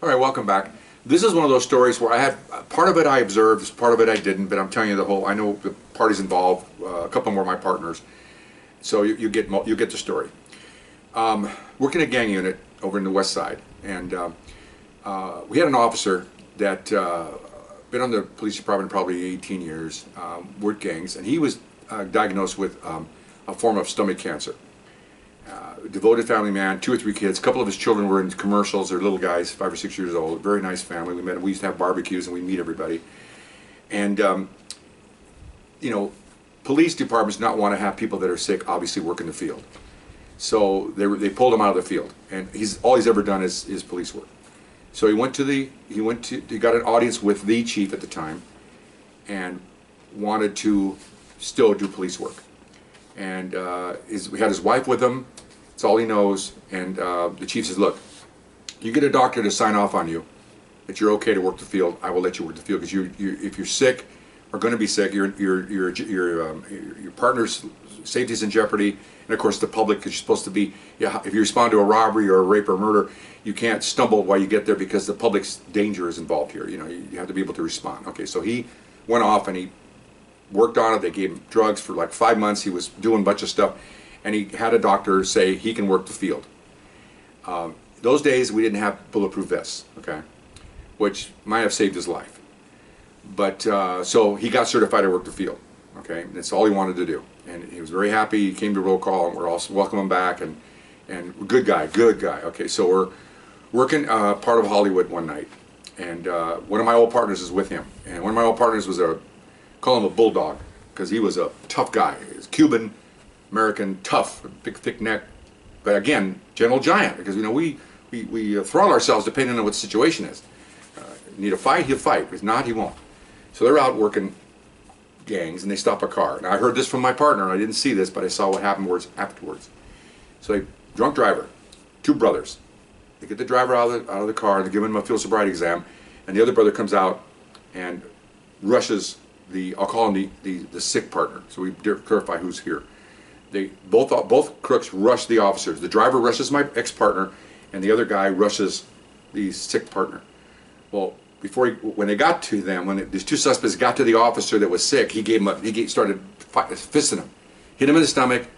All right, welcome back. This is one of those stories where I had part of it I observed, part of it I didn't, but I'm telling you the whole. I know the parties involved. A couple more of my partners, so you get the story. Working a gang unit over in the West Side, and we had an officer that been on the police department probably 18 years, worked gangs, and he was diagnosed with a form of stomach cancer. Devoted family man, 2 or 3 kids. A couple of his children were in commercials. They're little guys, 5 or 6 years old. Very nice family. We used to have barbecues and we meet everybody. And you know, police departments not want to have people that are sick obviously work in the field. So they pulled him out of the field, and all he's ever done is police work. So he got an audience with the chief at the time, and wanted to still do police work. And we had his wife with him. That's all he knows. And the chief says, "Look, you get a doctor to sign off on you that you're okay to work the field. I will let you work the field, because if you're sick or going to be sick, your partner's safety is in jeopardy, and of course the public, because you're supposed to be. Yeah, if you respond to a robbery or a rape or murder, you can't stumble while you get there because the public's danger is involved here. You know, you have to be able to respond." Okay, so he went off and he worked on it. They gave him drugs for like 5 months. He was doing a bunch of stuff, and he had a doctor say he can work the field. Those days we didn't have bulletproof vests, okay, which might have saved his life. But so he got certified to work the field, okay. That's all he wanted to do, and he was very happy. He came to roll call, and we're also welcoming him back, and good guy. Okay, so we're working part of Hollywood one night, and one of my old partners is with him, and one of my old partners was call him a bulldog, because he was a tough guy. He was Cuban American, tough, big thick neck, but again, gentle giant, because you know we throttle ourselves depending on what the situation is. Need a fight, he'll fight. If not, he won't. So they're out working gangs, and they stop a car. Now I heard this from my partner, and I didn't see this, but I saw what happened afterwards. So a drunk driver, 2 brothers. They get the driver out of the car, they give him a field sobriety exam, and the other brother comes out and rushes I'll call him the sick partner, so we clarify who's here. They both crooks rush the officers. The driver rushes my ex-partner, and the other guy rushes the sick partner. Well, when they got to them, these 2 suspects got to the officer that was sick, he started fisting him, hit him in the stomach.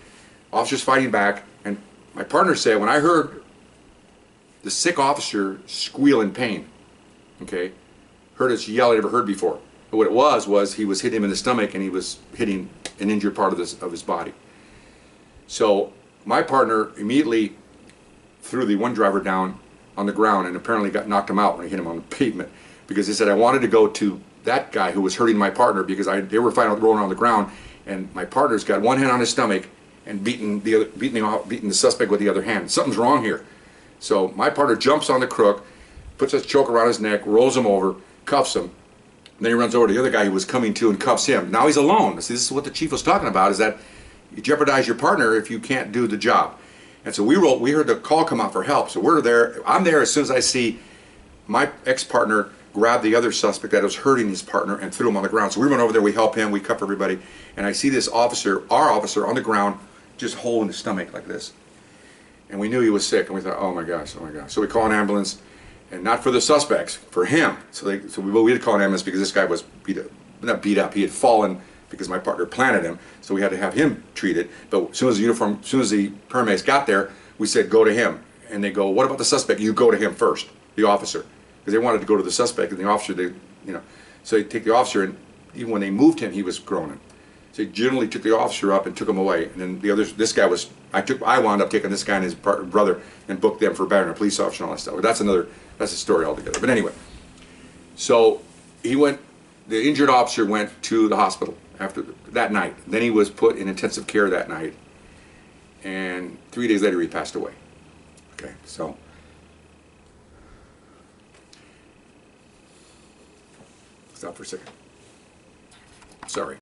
Officers fighting back, and my partner said, when I heard the sick officer squeal in pain, okay, heard his yell I'd never heard before. But what it was he was hitting him in the stomach, and he was hitting an injured part of his body. So my partner immediately threw the one driver down on the ground, and apparently knocked him out when he hit him on the pavement, because he said, "I wanted to go to that guy who was hurting my partner, because they were rolling on the ground, and my partner's got one hand on his stomach and beating the suspect with the other hand. Something's wrong here." So my partner jumps on the crook, puts a choke around his neck, rolls him over, cuffs him. And then he runs over to the other guy who was coming to and cuffs him. Now he's alone. See, this is what the chief was talking about, is that you jeopardize your partner if you can't do the job. And so we heard the call come out for help. So we're there. I'm there as soon as I see my ex-partner grab the other suspect that was hurting his partner and threw him on the ground. So we run over there, we help him, we cuff everybody, and I see this officer, our officer, on the ground, just holding his stomach like this. And we knew he was sick, and we thought, oh my gosh. So we call an ambulance, and not for the suspects, for him. So we had to call an ambulance because this guy was not beat up, he had fallen because my partner planted him, so we had to have him treated. But as soon as the paramedics got there, we said, go to him. And they go, what about the suspect? You go to him first, the officer. Because they wanted to go to the suspect, and the officer, so they take the officer, and even when they moved him, he was groaning. So they generally took the officer up and took him away. And then this guy I wound up taking this guy and his brother and booked them for battering a police officer and all that stuff. But that's a story altogether. But anyway, so the injured officer went to the hospital after that night. Then he was put in intensive care that night, and 3 days later he passed away. Okay, so stop for a second. Sorry.